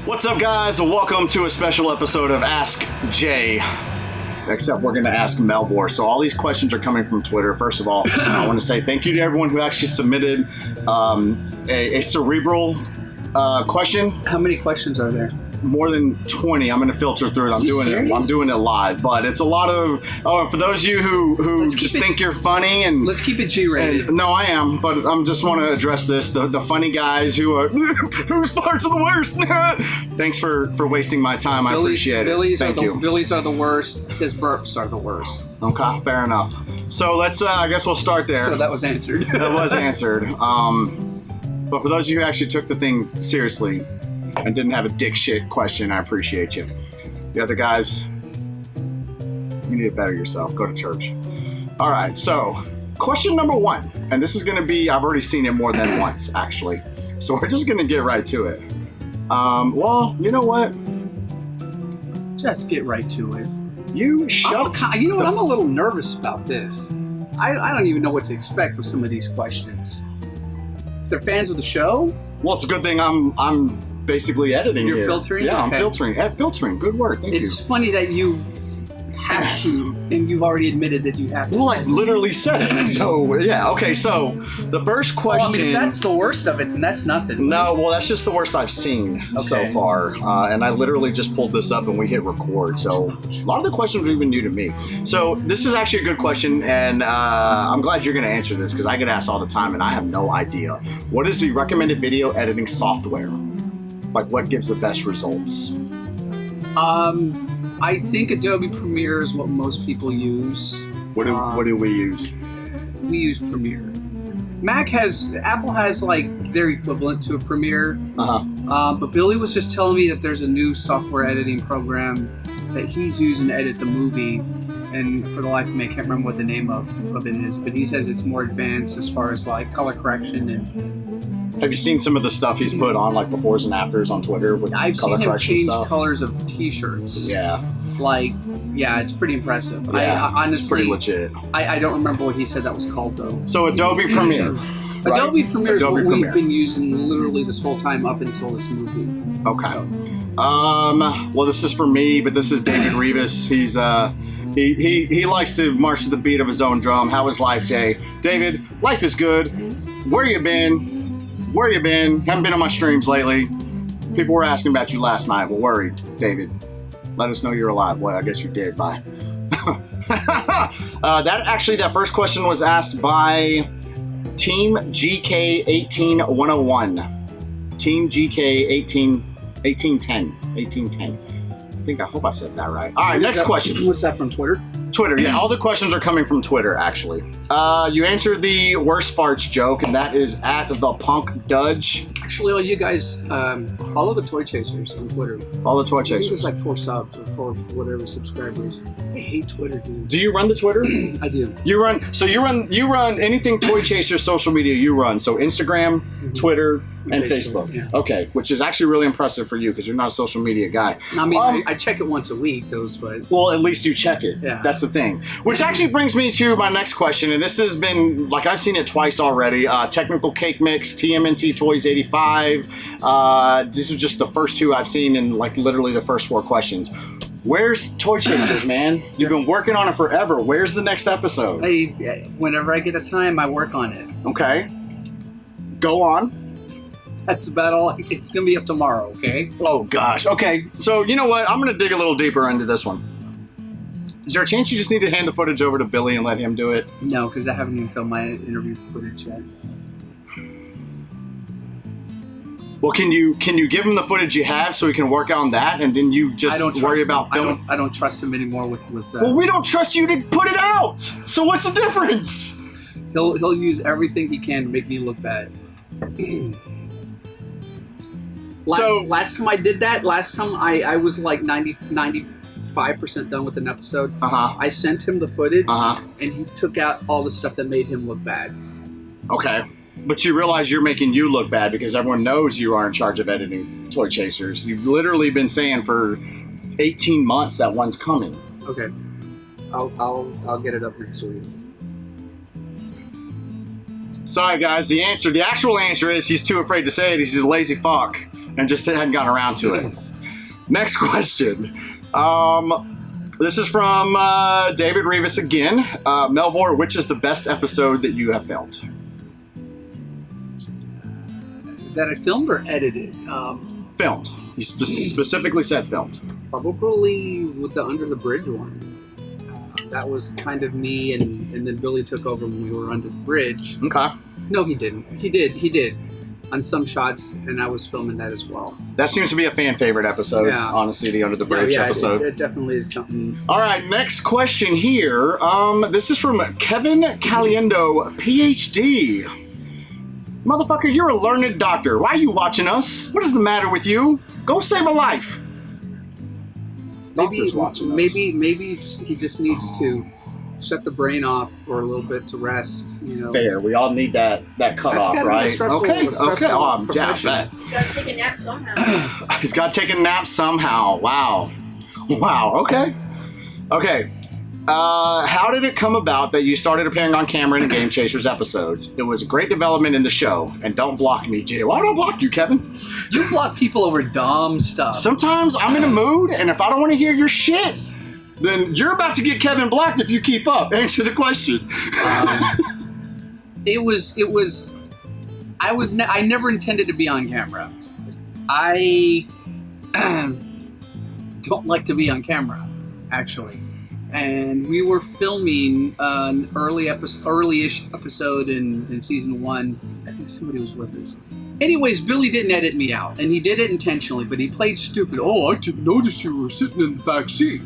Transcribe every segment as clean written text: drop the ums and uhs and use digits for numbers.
What's up, guys? Welcome to a special episode of Ask Jay. Except we're going to ask Melvor. So all these questions are coming from Twitter. First of all, I want to say thank you to everyone who actually submitted a cerebral question. How many questions are there? More than 20. I'm going to filter through it. I'm doing it live, but it's a lot of. Oh, for those of you who just think you're funny and let's keep it G-rated. No, I am, but I'm just want to address this. The funny guys who are whose parts are the worst. Thanks for wasting my time. I appreciate it. Thank you. Billy's are the worst. His burps are the worst. Okay, fair enough. So let's. I guess we'll start there. So that was answered. That was answered. But for those of you who actually took the thing seriously and didn't have a dick shit question, I appreciate you. The other guys, you need to better yourself. Go to church. All right, so question number one, and this is going to be, I've already seen it more than once, actually. So we're just going to get right to it. Well, you know what? Just get right to it. You shut You know what? I'm a little nervous about this. I don't even know what to expect with some of these questions. If they're fans of the show? Well, it's a good thing I'm basically editing. You're here. filtering? Yeah, Okay. I'm filtering. Filtering. Good work. Thank you. It's funny that you have to, and you've already admitted that you have to. Well, I literally said it. So, yeah. Okay, so the first question... Well, I mean, if that's the worst of it, then that's nothing. No, well, that's just the worst I've seen so far. And I literally just pulled this up and we hit record. So a lot of the questions are even new to me. So this is actually a good question, and I'm glad you're going to answer this because I get asked all the time and I have no idea. What is the recommended video editing software? Like, what gives the best results? I think Adobe Premiere is what most people use. What do we use? We use Premiere. Apple has like their equivalent to a Premiere. But Billy was just telling me that there's a new software editing program that he's using to edit the movie. And for the life of me, I can't remember what the name of it is. But he says it's more advanced as far as like color correction and. Have you seen some of the stuff he's put on, like befores and afters on Twitter with I've color seen him correction change stuff? colors of T-shirts. Yeah. Like, yeah, it's pretty impressive. Yeah, I honestly, it's pretty legit. I don't remember what he said that was called though. So Adobe Premiere. Right? Adobe Premiere is what Premiere. we've been using literally this whole time up until this movie. Okay. So. Well, this is for me, but this is David Rivas. He's he likes to march to the beat of his own drum. How is life, Jay? David, life is good. Where you been? Haven't been on my streams lately. People were asking about you last night. We're worried, David. Let us know you're alive. Well, I guess you did. Bye. That first question was asked by Team GK 18101. Team GK 1810. I hope I said that right. All right, next question. What's that from Twitter? Twitter, yeah. All the questions are coming from Twitter, actually. You answered the worst farts joke, and that is at the Punk Dudge. Actually, all you guys follow the Toy Chasers on Twitter. Follow the Toy I think Chasers. there's like 4 subs or 4 whatever subscribers. I hate Twitter, dude. Do you run the Twitter? I do. You run anything Toy Chasers social media you run. So Instagram, Twitter, and Facebook. Yeah. Okay, which is actually really impressive for you because you're not a social media guy. I mean, I check it once a week, but... Well, at least you check it. Yeah. That's the thing. Which actually brings me to my next question, and this has been, like, I've seen it twice already. Technical Cake Mix, TMNT Toys 85. This is just the first 2 I've seen in, like, literally the first 4 questions. Where's Toy Chasers, man? You've been working on it forever. Where's the next episode? Whenever I get a time, I work on it. Okay. Go on. That's about all. It's going to be up tomorrow, okay? Oh, gosh. Okay, so you know what? I'm going to dig a little deeper into this one. Is there a chance you just need to hand the footage over to Billy and let him do it? No, because I haven't even filmed my interview footage yet. Well, can you give him the footage you have so he can work on that, and then you just worry about filming? I don't trust him anymore with Well, we don't trust you to put it out. So what's the difference? He'll use everything he can to make me look bad. Last time I did that, I was like 95% done with an episode. I sent him the footage, and he took out all the stuff that made him look bad. Okay. But you realize you're making you look bad because everyone knows you are in charge of editing Toy Chasers. You've literally been saying for 18 months that one's coming. Okay. I'll get it up next week. Sorry, guys. The actual answer is he's too afraid to say it. He's a lazy fuck. and just hadn't gotten around to it. Next question. This is from David Rivas again. Melvor, which is the best episode that you have filmed? That I filmed or edited? Filmed. He specifically said filmed. Probably with the Under the Bridge one. That was kind of me, and then Billy took over when we were under the bridge. Okay. No, he didn't. He did. On some shots, and I was filming that as well. That seems to be a fan favorite episode, Yeah. honestly, the Under the Bridge episode. It definitely is something. All right, next question here. This is from Kevin Caliendo, PhD. Motherfucker, you're a learned doctor. Why are you watching us? What is the matter with you? Go save a life. Doctors watching us. Maybe he just needs to shut the brain off for a little bit to rest. Fair. We all need that cut off, right? Okay. Oh, yeah, I bet. He's got to take a nap somehow. He's got to take a nap somehow. Wow. Okay. How did it come about that you started appearing on camera in Game Chasers episodes? It was a great development in the show. And don't block me, Jay. Why don't I block you, Kevin? You block people over dumb stuff. Sometimes I'm in a mood, and if I don't want to hear your shit, then you're about to get Kevin blocked if you keep up. Answer the question. I never intended to be on camera. I don't like to be on camera, actually. And we were filming an early-ish episode in season 1. I think somebody was with us. Anyways, Billy didn't edit me out, and he did it intentionally, but he played stupid. Oh, I didn't notice you were sitting in the back seat,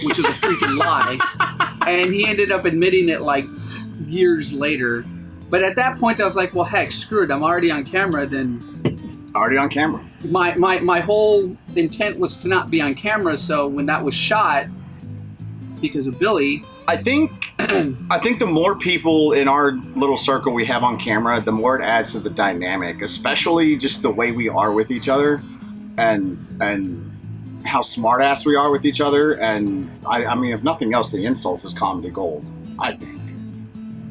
which is a freaking lie. And he ended up admitting it like years later. But at that point, I was like, well, heck, screw it. I'm already on camera, then... Already on camera. My whole intent was to not be on camera, so when that was shot, because of Billy... I think the more people in our little circle we have on camera, the more it adds to the dynamic, especially just the way we are with each other and how smart ass we are with each other. And I mean, if nothing else, the insults is comedy gold, I think.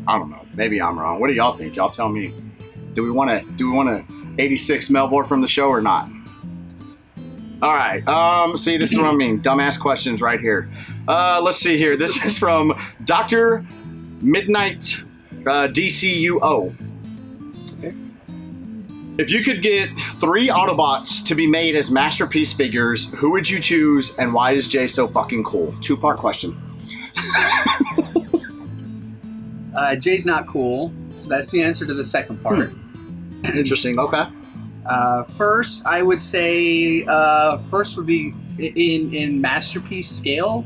I don't know. Maybe I'm wrong. What do y'all think? Y'all tell me. Do we want to 86 Melvor from the show or not? All right. See, this is what I mean. Dumbass questions right here. Let's see here. This is from Dr. Midnight DCUO. Okay. If you could get 3 Autobots to be made as masterpiece figures, who would you choose, and why is Jay so fucking cool? 2-part question. Jay's not cool, so that's the answer to the second part. Interesting. Okay. First, I would say first would be in masterpiece scale.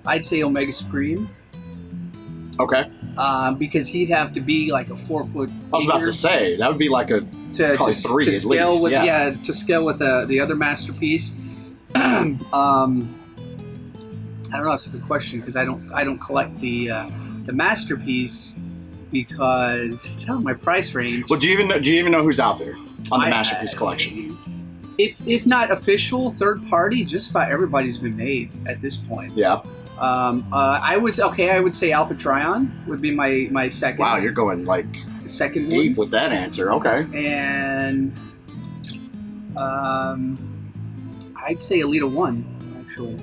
I'd say Omega Supreme. Okay. Because he'd have to be like a 4 foot. I was about to say that would be like probably 3 to at scale least. With, yeah, to scale with the other masterpiece. I don't know. That's a good question because I don't collect the masterpiece because it's out of my price range. Well, do you even know who's out there on the masterpiece collection? If not official, third party, just about everybody's been made at this point. Yeah. I would say Alpha Trion would be my second. Wow, you're going like second deep one. with that answer. Okay. And I'd say Alita 1 actually.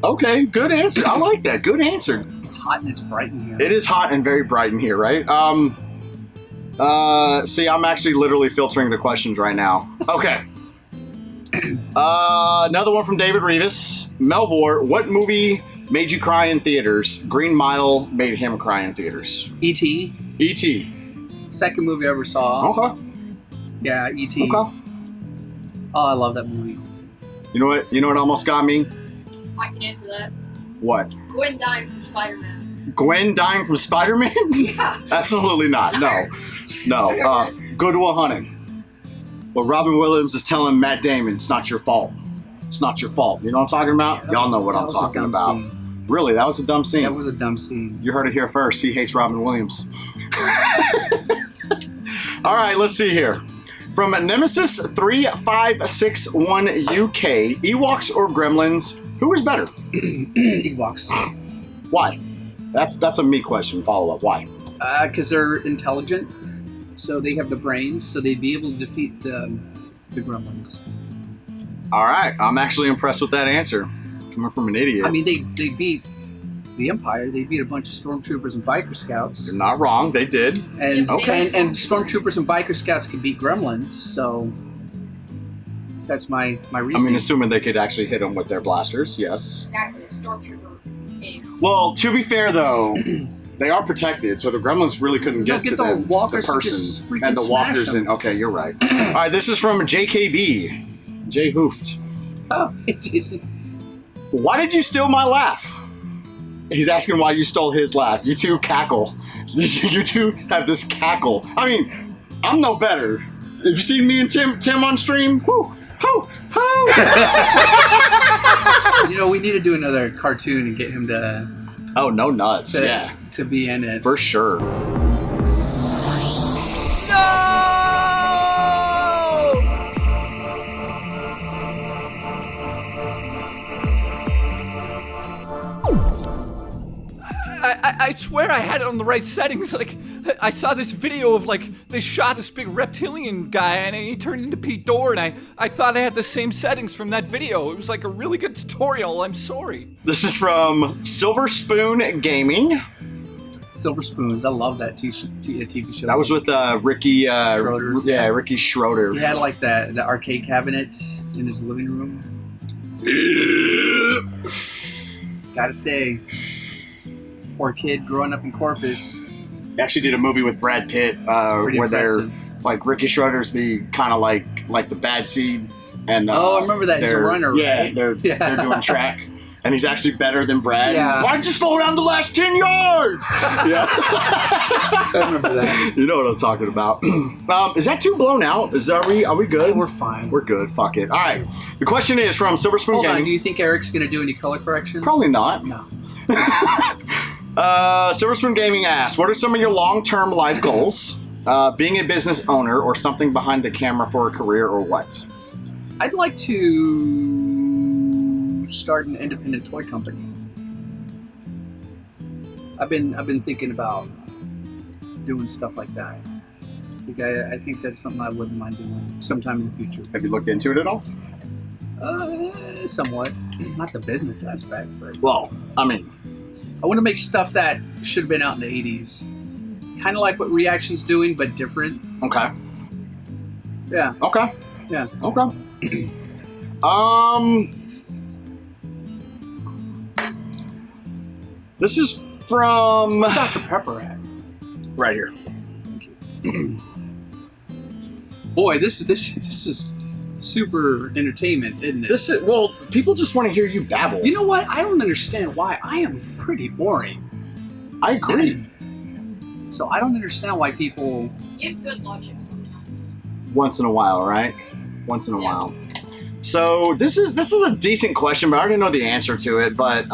Okay, good answer. I like that. Good answer. It's hot and it's bright in here. It is hot and very bright in here, right? See, I'm actually literally filtering the questions right now. Okay. Another one from David Rivas. Melvor, what movie made you cry in theaters? Green Mile made him cry in theaters. E.T. E.T. Second movie I ever saw. Okay. Yeah, E.T. Okay. Oh, I love that movie. You know what almost got me? I can answer that. What? Gwen dying from Spider-Man. Gwen dying from Spider-Man? Yeah. Absolutely not. No. Good Will Hunting. Well, Robin Williams is telling Matt Damon, it's not your fault. It's not your fault. You know what I'm talking about? Yeah, y'all know what I'm talking about. Scene. Really, that was a dumb scene. That was a dumb scene. You heard it here first. He hates Robin Williams. All right, let's see here. From Nemesis 3561 UK, Ewoks or Gremlins, who is better? Ewoks. Why? That's a me question. Follow up. Why? Because they're intelligent, so they have the brains, so they'd be able to defeat the gremlins. All right, I'm actually impressed with that answer. Coming from an idiot. I mean, they beat the Empire. They beat a bunch of stormtroopers and biker scouts. You're not wrong. They did. And Okay. and stormtroopers and biker scouts can beat gremlins. So that's my reasoning. I mean, assuming they could actually hit them with their blasters, yes. Exactly, a stormtrooper game. Well, to be fair, though, they are protected, so the gremlins really couldn't get to the the walkers to person. just freaking And the smash walkers them. in. Okay, you're right. All right, this is from JKB. J Hooft. Oh, Jason. Why did you steal my laugh? He's asking why you stole his laugh. You two cackle. You two have this cackle. I mean, I'm no better. Have you seen me and Tim on stream? Whoo, hoo, hoo. You know, we need to do another cartoon and get him to Oh, no nuts. Yeah, to be in it. for sure. I swear I had it on the right settings. Like, I saw this video of, like, they shot this big reptilian guy and he turned into Pete Dorr, and I thought I had the same settings from that video. It was like a really good tutorial. I'm sorry. This is from Silver Spoon Gaming. Silver Spoons. I love that TV show. That was with Ricky Schroder. Yeah, Ricky Schroder. He had like the arcade cabinets in his living room. Gotta say, poor kid growing up in Corpus. They actually did a movie with Brad Pitt pretty where they're impressive. like Ricky Schroder's the kind of like the bad seed, and Oh, I remember that. He's a they're- runner, Yeah, right? they're doing track, and he's actually better than Brad. Yeah. Why'd you slow down the last 10 yards? Yeah, I remember that. you know what I'm talking about. Is that too blown out? Are we good? We're fine. We're good. Fuck it. All right. The question is from Silver Spoon Hold on. Gaming. Do you think Eric's gonna do any color correction? Probably not. No. Silver Spoon Gaming asks, what are some of your long-term life goals? Being a business owner or something behind the camera for a career, or what? I'd like to start an independent toy company. I've been thinking about doing stuff like that. I think that's something I wouldn't mind doing sometime in the future. Have you looked into it at all? Somewhat. Not the business aspect, but Well, I mean, I want to make stuff that should have been out in the 80s. Kind of like what Reaction's doing, but different. okay. Yeah. Okay. Yeah. Okay. This is from Dr. Pepper at. right here. Boy, this is super entertainment, isn't it? This is, well, people just want to hear you babble. You know what? I don't understand why. I am pretty boring. I agree. So I don't understand why people... You have good logic sometimes. Once in a while, right? Once in a Yeah. while. So this is a decent question, but I already know the answer to it. But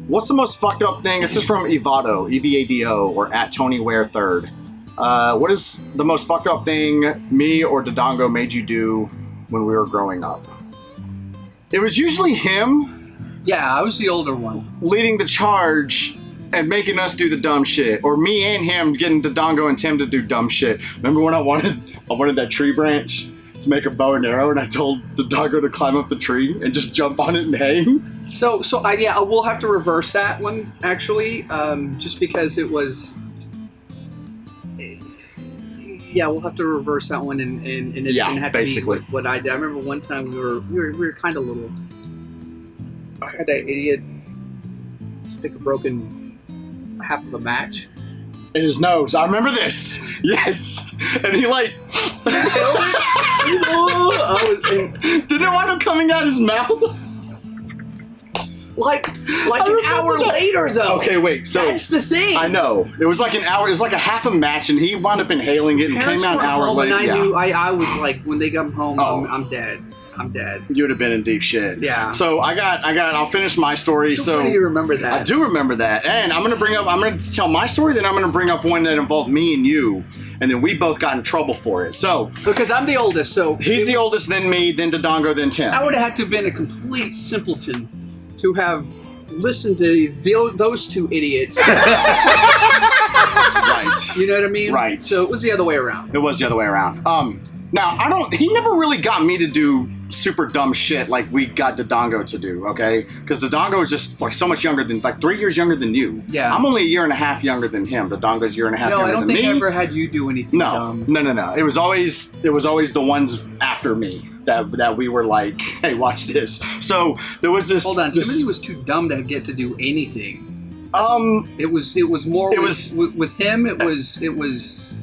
what's the most fucked up thing? This is from Evado, EVADO, or at Tony Ware Third. What is the most fucked up thing me or Dodongo made you do when we were growing up? It was usually him Yeah, I was the older one. leading the charge and making us do the dumb shit, or me and him getting Dodongo and Tim to do dumb shit. Remember when I wanted that tree branch to make a bow and arrow, and I told Dodongo to climb up the tree and just jump on it and hang? So I will have to reverse that one, actually, just because it was... Yeah, we'll have to reverse that one, and it's Yeah, gonna have basically. to be what I did. I remember one time we were kind of little. I had that idiot stick a broken half of a match. In his nose. I remember this. Yes. And he like didn't it wind up coming out his mouth? Like I an remember hour that. later, though. Okay, wait. So That's the thing. I know. It was like an hour. It was like a half a match, and he wound up inhaling it and Parents came out an weren't hour home, later. and I Yeah. knew I was like, when they come home, Oh. I'm dead. I'm dead. You'd have been in deep shit. Yeah. So I'll finish my story. So funny you remember that. I do remember that. And I'm gonna tell my story, then I'm gonna bring up one that involved me and you, and then we both got in trouble for it. So Because I'm the oldest, so he's the oldest, then me, then Dodongo, then Tim. I would have had to have been a complete simpleton to have listened to those two idiots. Right. You know what I mean? Right. So it was the other way around. It was the other way around. Now he never really got me to do super dumb shit like we got Dodongo to do, okay? Because Dodongo is just like so much younger than, like 3 years younger than you. Yeah. I'm only a year and a half younger than him. Dodongo's a year and a half younger than me. No, I don't think I ever had you do anything dumb. No. It was always the ones after me that we were like, hey, watch this. So there was this. Hold on, Timothy was too dumb to get to do anything. It was more. With him. It was.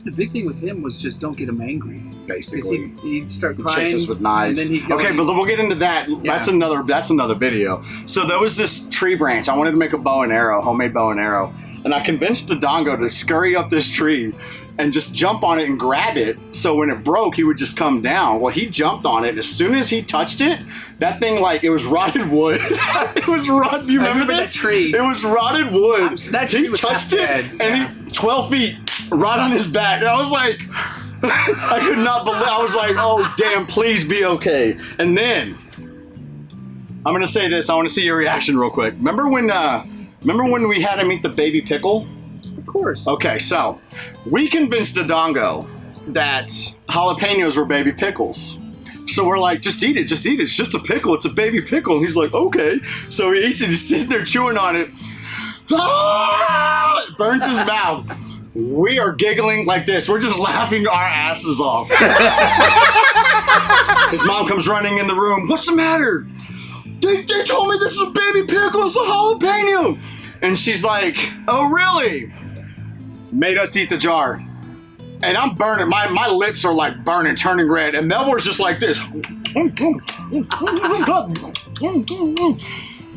The big thing with him was just don't get him angry. Basically, he'd start crying. Chase us with knives. And then he'd go, okay, but we'll get into that. Yeah. That's another video. So there was this tree branch. I wanted to make a bow and arrow, homemade bow and arrow, and I convinced Dodongo to scurry up this tree and just jump on it and grab it. So when it broke, he would just come down. Well, he jumped on it. As soon as he touched it, that thing it was rotted wood. It was rotted. Do you remember this? That tree. It was rotted wood. That tree he was touched it, dead. and he 12 feet right on his back. And I was like, I could not believe. I was like, oh damn, please be okay. And then I'm gonna say this. I want to see your reaction real quick. Remember when we had him eat the baby pickle? Of course. Okay, so we convinced Dodongo that jalapenos were baby pickles. So we're like, just eat it. It's just a pickle. It's a baby pickle. And he's like, okay. So he eats it. He's sitting there chewing on it. Ah! It burns his mouth. We are giggling like this. We're just laughing our asses off. His mom comes running in the room. What's the matter? They told me this is a baby pickle. It's a jalapeno. And she's like, oh, really? Made us eat the jar. And I'm burning. My lips are like burning, turning red. And Melvor's just like this.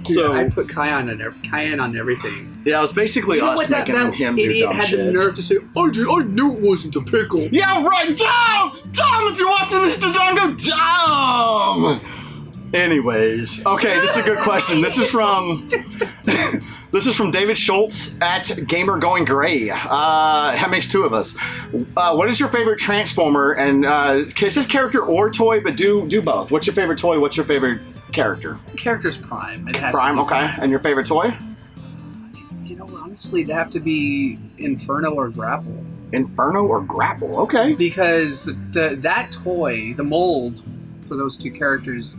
So I put cayenne on everything. Yeah, it was basically us making him do idiot dumb had shit. the nerve to say, I knew it wasn't a pickle. Yeah, right. Dumb, if you're watching this, Dodongo, dumb. Anyways, okay, this is a good question. This is from David Schultz at Gamer Going Gray. That makes two of us. What is your favorite Transformer? And it says character or toy, but do both. What's your favorite toy? What's your favorite character? Character's Prime. It has Prime, to be okay. Prime. And your favorite toy? You know, honestly, it'd have to be Inferno or Grapple. Inferno or Grapple, okay. Because that toy, the mold for those two characters,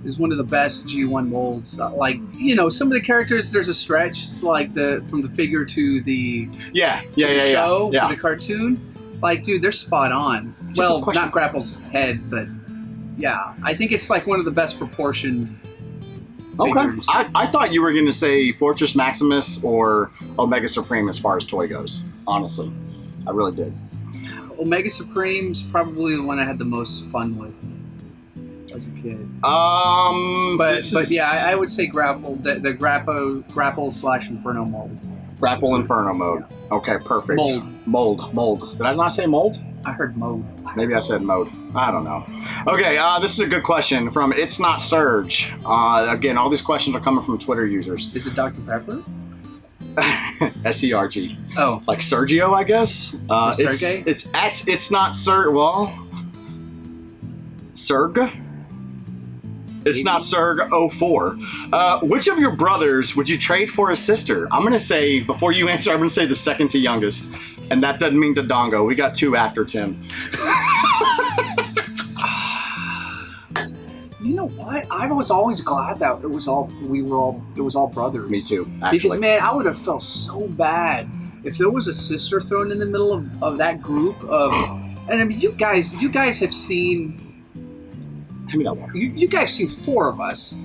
is one of the best G1 molds. Like, you know, some of the characters, there's a stretch. It's like from the figure to the show, to the cartoon. Like, dude, they're spot on. It's well, not Grapple's head, but yeah. I think it's like one of the best proportioned figures. Okay. I thought you were going to say Fortress Maximus or Omega Supreme as far as toy goes. Honestly. I really did. Omega Supreme's probably the one I had the most fun with as a kid. But yeah, I would say Grapple, the Grapple / Inferno mold. Grapple Inferno mode. Yeah. Okay, perfect. Mold. Did I not say mold? I heard mode. Maybe I said mode. I don't know. Okay, this is a good question from It's Not Surge. Again, all these questions are coming from Twitter users. Is it Dr. Pepper? SERG. Oh. Like Sergio, I guess. Sergey? It's at It's Not Surge. Well, Serg? It's not Serg 04. Which of your brothers would you trade for a sister? I'm going to say, before you answer, I'm going to say the second to youngest. And that doesn't mean Dodongo. We got two after Tim. You know what? I was always glad that it was all brothers. Me too, actually. Because, man, I would have felt so bad if there was a sister thrown in the middle of that group of... And I mean, you guys have seen... Hand me that one. You guys seen 4 of us.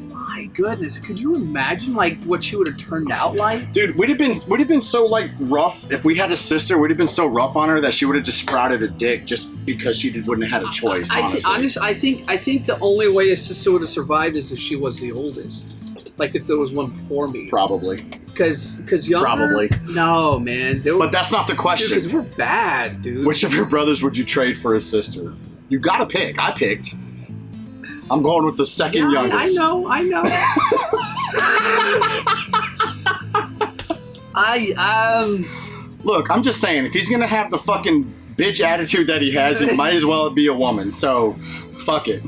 My goodness, could you imagine like what she would have turned out like? Dude, we'd have been so like rough if we had a sister. We'd have been so rough on her that she would have just sprouted a dick just because she wouldn't have had a choice. I think the only way a sister would have survived is if she was the oldest. Like if there was one before me. Probably. Because younger. Probably. No, man. But that's not the question. Because we're bad, dude. Which of your brothers would you trade for a sister? You gotta pick. I picked. I'm going with the second youngest. I know. Look, I'm just saying, if he's gonna have the fucking bitch attitude that he has, it might as well be a woman. So, fuck it.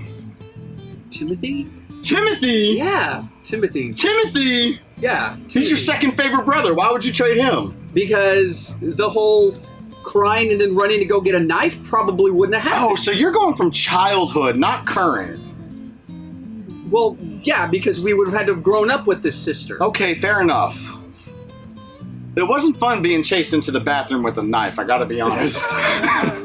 Timothy? Yeah, Timothy. Yeah, Timothy. He's your second favorite brother. Why would you trade him? Because the whole crying and then running to go get a knife probably wouldn't have happened. Oh, so you're going from childhood, not current. Well, yeah, because we would have had to have grown up with this sister. Okay, fair enough. It wasn't fun being chased into the bathroom with a knife, I gotta be honest.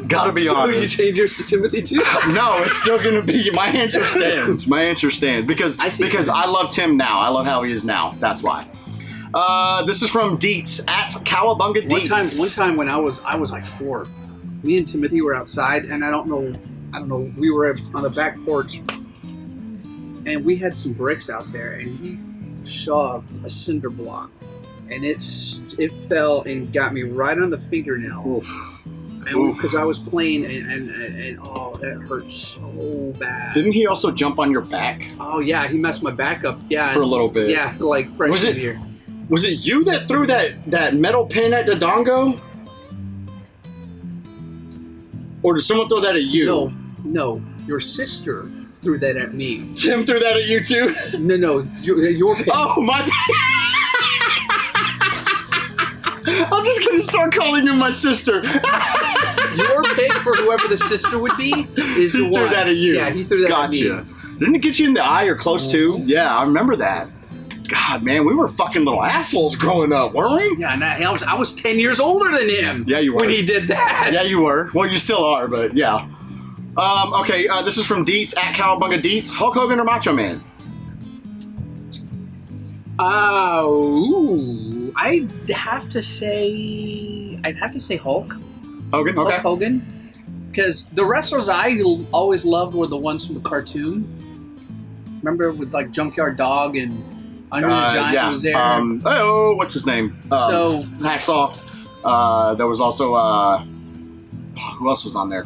Gotta be So honest. you changed yours to Timothy too? No, it's still gonna be my answer stands. My answer stands because I love Tim now. I love how he is now. That's why. This is from Deets at Cowabunga Deets. One time when I was like 4, me and Timothy were outside, and I don't know. We were on the back porch, and we had some bricks out there, and he shoved a cinder block, and it fell and got me right on the fingernail. Because I was playing, and oh, that hurt so bad. Didn't he also jump on your back? Oh yeah, he messed my back up. Yeah, for a little bit. Yeah, like freshman year. Was it you that threw that metal pin at Dodongo? Or did someone throw that at you? No, your sister threw that at me. Tim threw that at you too? No, your pin. Oh, my I'm just gonna start calling you my sister. Your pick for whoever the sister would be is the one. He threw that at you. Yeah, he threw that at me. Gotcha. Didn't it get you in the eye or close to? Yeah, I remember that. God, man, we were fucking little assholes growing up, weren't we? Yeah, and I was 10 years older than him. Yeah, you were. When he did that. Yeah, you were. Well, you still are, but yeah. Okay, this is from Deets at Cowabunga Deets. Hulk Hogan or Macho Man? I'd have to say Hulk. Hogan, Hulk okay. Hogan. Because the wrestlers I always loved were the ones from the cartoon. Remember with like Junkyard Dog and Andre the Giant was there. What's his name? So Hacksaw. There was also who else was on there?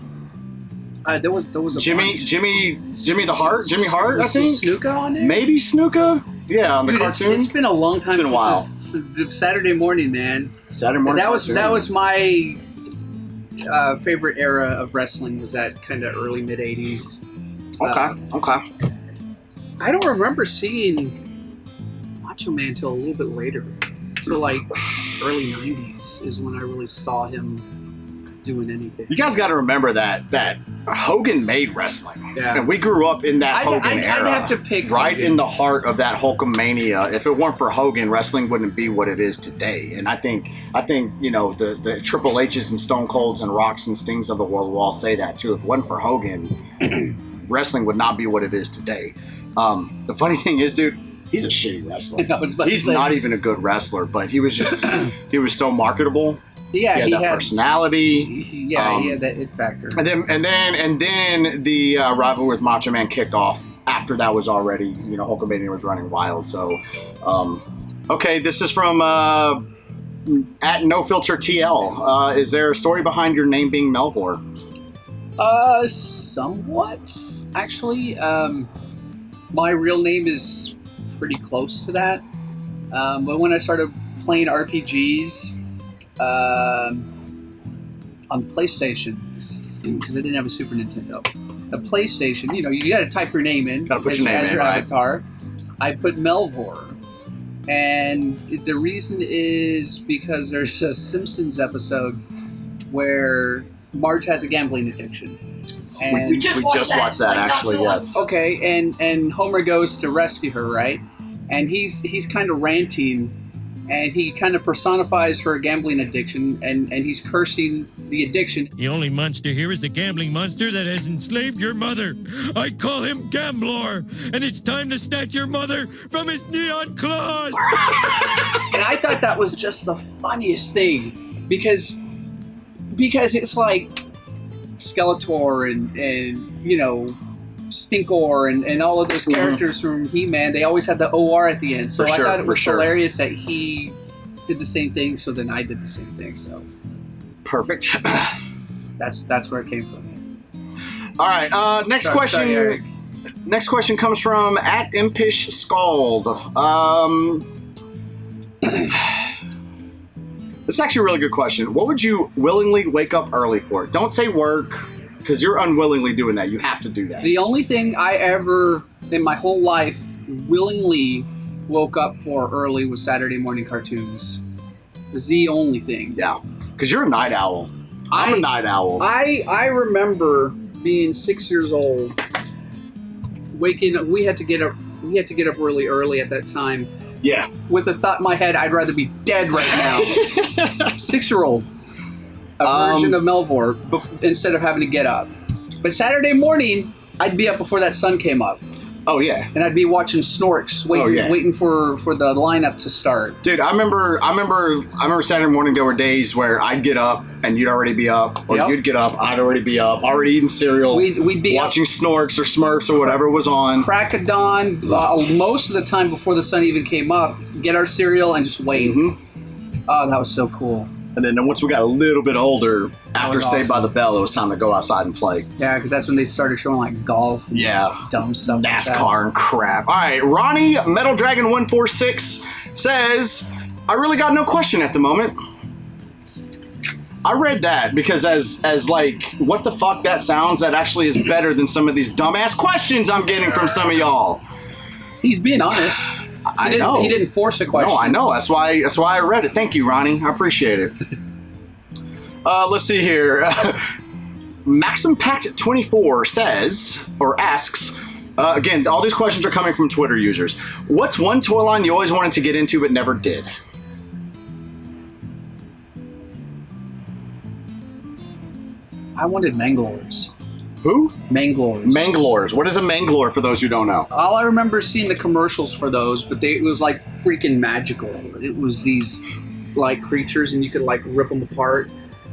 There was a Jimmy the Heart. Jimmy Hart, I think. Snuka on there. Maybe Snuka. Yeah, on the cartoon. It's been a long time. It's been a while. Since Saturday morning, man. Saturday morning. That was my favorite era of wrestling. Was that kind of early mid '80s? Okay. I don't remember seeing Macho Man until a little bit later. Till like early '90s is when I really saw him doing anything. You guys got to remember that Hogan made wrestling. Yeah. And we grew up in that Hogan era. I'd have to pick right Hogan. in the heart of that Hulkamania. If it weren't for Hogan, wrestling wouldn't be what it is today. And I think you know the Triple H's and Stone Colds and Rocks and Stings of the world will all say that too. If it wasn't for Hogan, wrestling would not be what it is today. The funny thing is, dude, he's a shitty wrestler. He's not even a good wrestler, but he was just he was so marketable. Yeah, he had personality. He had that it factor. And then the rivalry with Macho Man kicked off after that was already, you know, Hulkamania was running wild. So, okay, this is from at Nofilter TL. Is there a story behind your name being Melvor? Somewhat. Actually, my real name is pretty close to that. But when I started playing RPGs on the PlayStation, because I didn't have a Super Nintendo, the PlayStation, you know, you got to type your name in. Got to put your name in, your right? avatar. I put Melvor. And the reason is because there's a Simpsons episode where Marge has a gambling addiction. And We just watched that actually, yes. Okay, and Homer goes to rescue her, right? And he's kind of ranting, and he kind of personifies her gambling addiction, and he's cursing the addiction. The only monster here is the gambling monster that has enslaved your mother. I call him Gamblor, and it's time to snatch your mother from his neon claws. And I thought that was just the funniest thing, because it's like Skeletor and you know, Stinkor and all of those characters from He-Man, they always had the OR at the end. So I thought it was hilarious that he did the same thing, so then I did the same thing. So perfect. that's where it came from. All right, next question. Sorry, Eric. Next question comes from at impishs scold. This is actually a really good question. What would you willingly wake up early for? Don't say work, because you're unwillingly doing that. You have to do that. The only thing I ever, in my whole life, willingly woke up for early was Saturday morning cartoons. It was the only thing. Yeah, because you're a night owl. I'm a night owl. I remember being 6 years old, waking up. We had to get up really early at that time. Yeah. With a thought in my head, I'd rather be dead right now. 6-year-old. A version of Melvor instead of having to get up. But Saturday morning, I'd be up before that sun came up. Oh yeah. And I'd be watching Snorks, waiting for the lineup to start. Dude, I remember Saturday morning there were days where I'd get up and you'd already be up, or you'd get up, I'd already be up, already eating cereal. We'd be watching Snorks or Smurfs or whatever was on. Crack of dawn, most of the time before the sun even came up, get our cereal and just wait. Mm-hmm. Oh, that was so cool. And then once we got a little bit older, after Saved by awesome. the Bell, it was time to go outside and play. Yeah, because that's when they started showing like golf and dumb stuff. NASCAR and crap. All right, Ronnie Metal Dragon 146 says, I really got no question at the moment. I read that because as like, what the fuck that sounds, that actually is better than some of these dumbass questions I'm getting from some of y'all. He's being honest. I know. He didn't force a question. No, I know. That's why I read it. Thank you, Ronnie. I appreciate it. Let's see here. Maxim Pact 24 says, or asks, again, all these questions are coming from Twitter users. What's one toy line you always wanted to get into but never did? I wanted Manglors. Who? Manglors. Manglors. What is a Manglor for those who don't know? All I remember seeing the commercials for those, but it was like freaking magical. It was these like creatures and you could like rip them apart.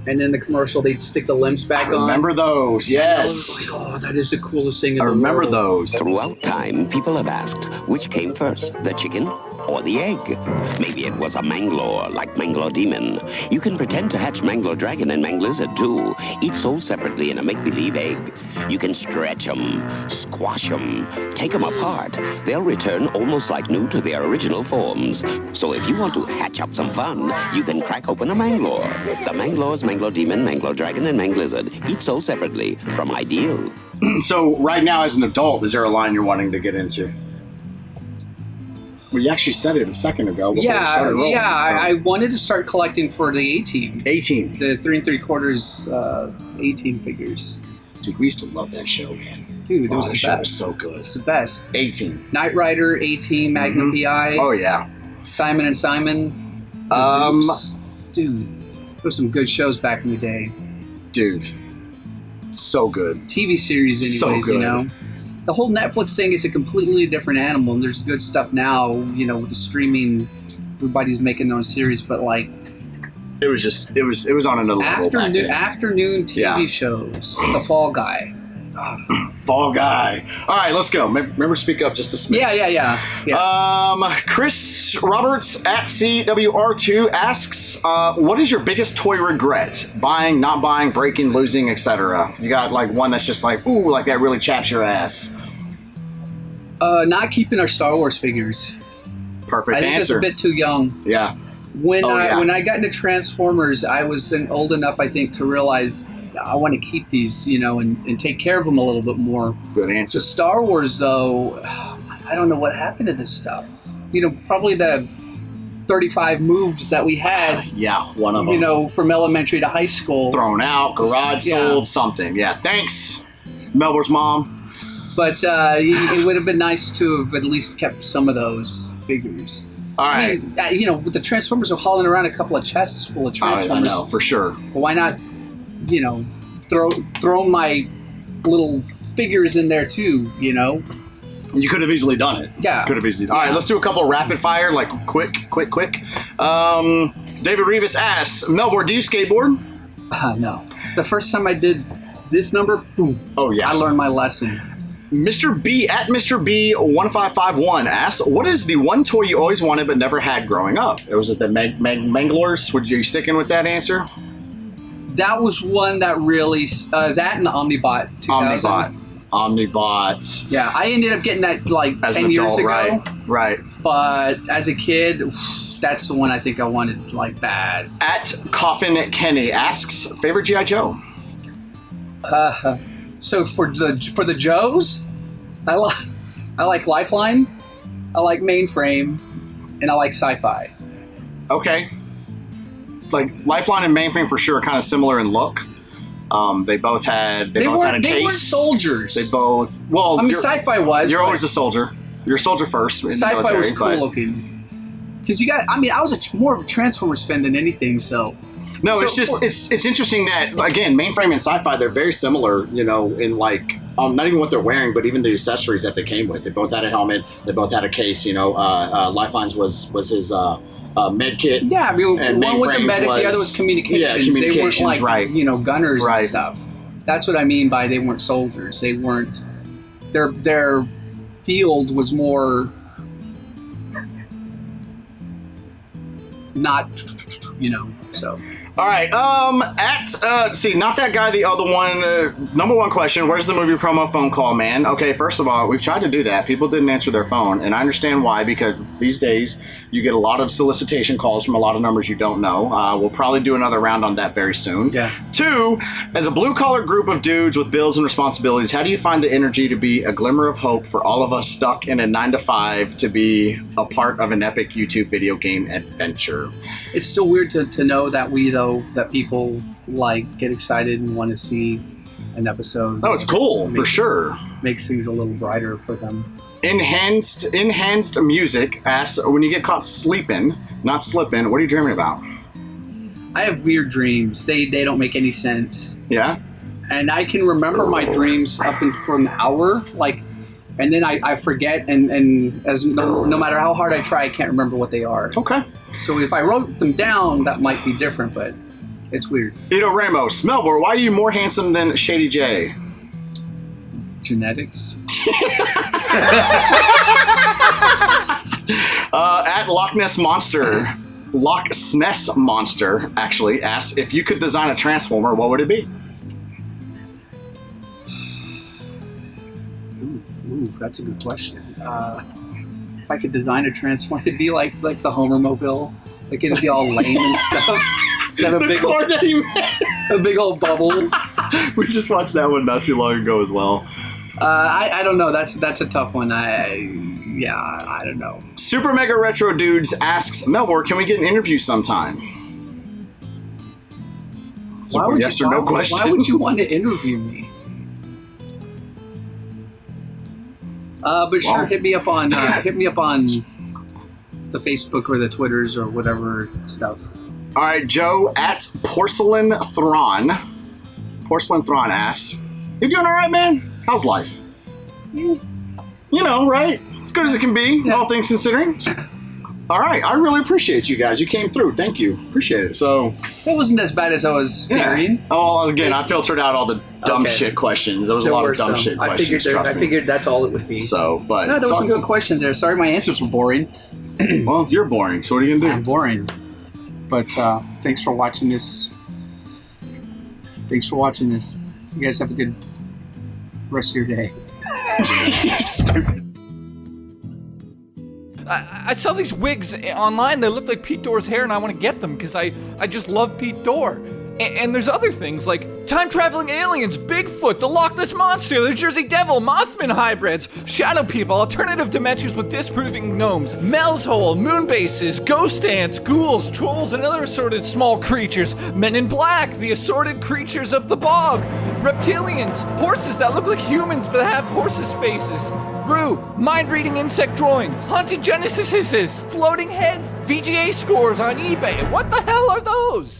And in the commercial, they'd stick the limbs back on. Remember those, yes. I was like, oh, that is the coolest thing in the world. I remember those. Throughout time, people have asked, which came first, the chicken or the egg? Maybe it was a Manglor, like Manglor Demon. You can pretend to hatch Manglor Dragon and Manglizard, too, each sold separately in a make-believe egg. You can stretch them, squash them, take them apart. They'll return almost like new to their original forms. So if you want to hatch up some fun, you can crack open a Manglor. The Manglors, Manglor Demon, Manglor Dragon, and Manglizard, each sold separately from Ideal. So right now, as an adult, is there a line you're wanting to get into? Well, you actually said it a second ago. Before we started rolling, so. I wanted to start collecting for the A-Team. A-Team. The 3 3/4 A-Team figures. Dude, we used to love that show, man. Dude, it was the the show best. was so good. It's the best. A-Team. Knight Rider, A-Team, Magnum PI. Oh, yeah. Simon and Simon. The Dukes. Dude, there were some good shows back in the day. Dude. So good. TV series anyways, So good. you know. The whole Netflix thing is a completely different animal, and there's good stuff now, you know, with the streaming. Everybody's making their own series, but like it was on another level. Afternoon TV shows. The Fall Guy. Fall Guy. All right, let's go. Remember to speak up just a smidge. Yeah. Chris Roberts at CWR2 asks, what is your biggest toy regret? Buying, not buying, breaking, losing, etc. You got like one that's just like, ooh, like that really chaps your ass. Not keeping our Star Wars figures. Perfect I think answer. it's a bit too young. Yeah. When I got into Transformers, I was then old enough, I think, to realize I want to keep these, you know, and take care of them a little bit more. Good answer. The Star Wars, though, I don't know what happened to this stuff. You know, probably the 35 moves that we had. Yeah, one of them. You know, from elementary to high school. Thrown out, garage sold, something. Yeah, thanks, Melvor's mom. But it would have been nice to have at least kept some of those figures. All right. I mean, you know, with the Transformers are hauling around a couple of chests full of Transformers. I know, for sure. Well, why not, you know, throw my little figures in there too, you know? You could have easily done it. Yeah. Could have easily done it. All right, let's do a couple of rapid fire, like quick. David Rivas asks, Melvor, do you skateboard? No. The first time I did this number, boom. Oh, yeah. I learned my lesson. Mr. B at Mr. B1551 asks, what is the one toy you always wanted but never had growing up? Was it the Manglors? Were you sticking with that answer? That was one that really, that and the Omnibot 2000. Omnibot. Yeah, I ended up getting that like as 10 an years adult, ago. Right. But as a kid, that's the one I think I wanted like bad. At Coffin Kenny asks, favorite G.I. Joe? So for the Joes, I like Lifeline, I like Mainframe, and I like Sci-Fi. Okay. Like Lifeline and Mainframe for sure are kind of similar in look. They both had a weren't case. soldiers. They both. Well, I mean, sci-fi was. You're but always a soldier. You're a soldier first. In the Sci-fi military, was cool looking. Because you got. I mean, I was more of a Transformers fan than anything. So. No, it's just it's interesting that again, mainframe and sci-fi, they're very similar. You know, in like not even what they're wearing, but even the accessories that they came with. They both had a helmet. They both had a case. You know, Lifelines was his med kit. Yeah, I mean, and one was a medic, the other was communications. Yeah, communications, they weren't like you know gunners Right. and stuff. That's what I mean by they weren't soldiers. They weren't. Their field was more not, you know. So. All right. See, not that guy. The other one. Number one question: where's the movie promo phone call, man? Okay, first of all, we've tried to do that. People didn't answer their phone, and I understand why. Because these days you get a lot of solicitation calls from a lot of numbers you don't know. We'll probably do another round on that very soon. Yeah. Two, as a blue-collar group of dudes with bills and responsibilities, how do you find the energy to be a glimmer of hope for all of us stuck in a 9-to-5 to be a part of an epic YouTube video game adventure? It's still weird to know that that people like get excited and want to see an episode. Oh, it's cool for sure. Makes things a little brighter for them. Enhanced music asks, when you get caught sleeping, not slipping, what are you dreaming about? I have weird dreams. They don't make any sense. Yeah? And I can remember my dreams up for an hour, like, and then I forget, and as no matter how hard I try, I can't remember what they are. Okay. So if I wrote them down, that might be different, but it's weird. Ito Ramos, Melvor, why are you more handsome than Shady J? Genetics. At Loch Ness Monster actually asks, if you could design a Transformer, what would it be? Ooh, that's a good question. If I could design a Transformer, it'd be like the Homer mobile. Like it'd be all lame and stuff. Have a big car that he made. A big old bubble. We just watched that one not too long ago as well. I don't know. That's a tough one. I don't know. Super Mega Retro Dudes asks, Melvor, can we get an interview sometime? Yes or no question. Why would you want to interview me? But sure, hit me up on the Facebook or the Twitters or whatever stuff. All right, Joe at Porcelain Thrawn. Porcelain Thrawn asks, you doing all right, man? How's life? You know, right? As good as it can be, all things considering. All right, I really appreciate you guys. You came through. Thank you. Appreciate it. So it wasn't as bad as I was fearing. Oh, again, I filtered out all the dumb shit questions. There was a lot of dumb shit questions. I figured that's all it would be. So, but no, there were some good questions there. Sorry, my answers were boring. Well, you're boring. So what are you gonna do? I'm boring. But thanks for watching this. You guys have a good rest of your day. Stupid. I saw these wigs online. They look like Pete Dore's hair, and I want to get them because I just love Pete Dore. And there's other things like time-traveling aliens, Bigfoot, the Loch Ness Monster, the Jersey Devil, Mothman hybrids, shadow people, alternative dimensions with disproving gnomes, Mel's Hole, moon bases, ghost ants, ghouls, trolls, and other assorted small creatures, Men in Black, the assorted creatures of the bog, reptilians, horses that look like humans but have horses' faces, Rue, mind-reading insect drawings, haunted Genesises, floating heads, VGA scores on eBay. What the hell are those?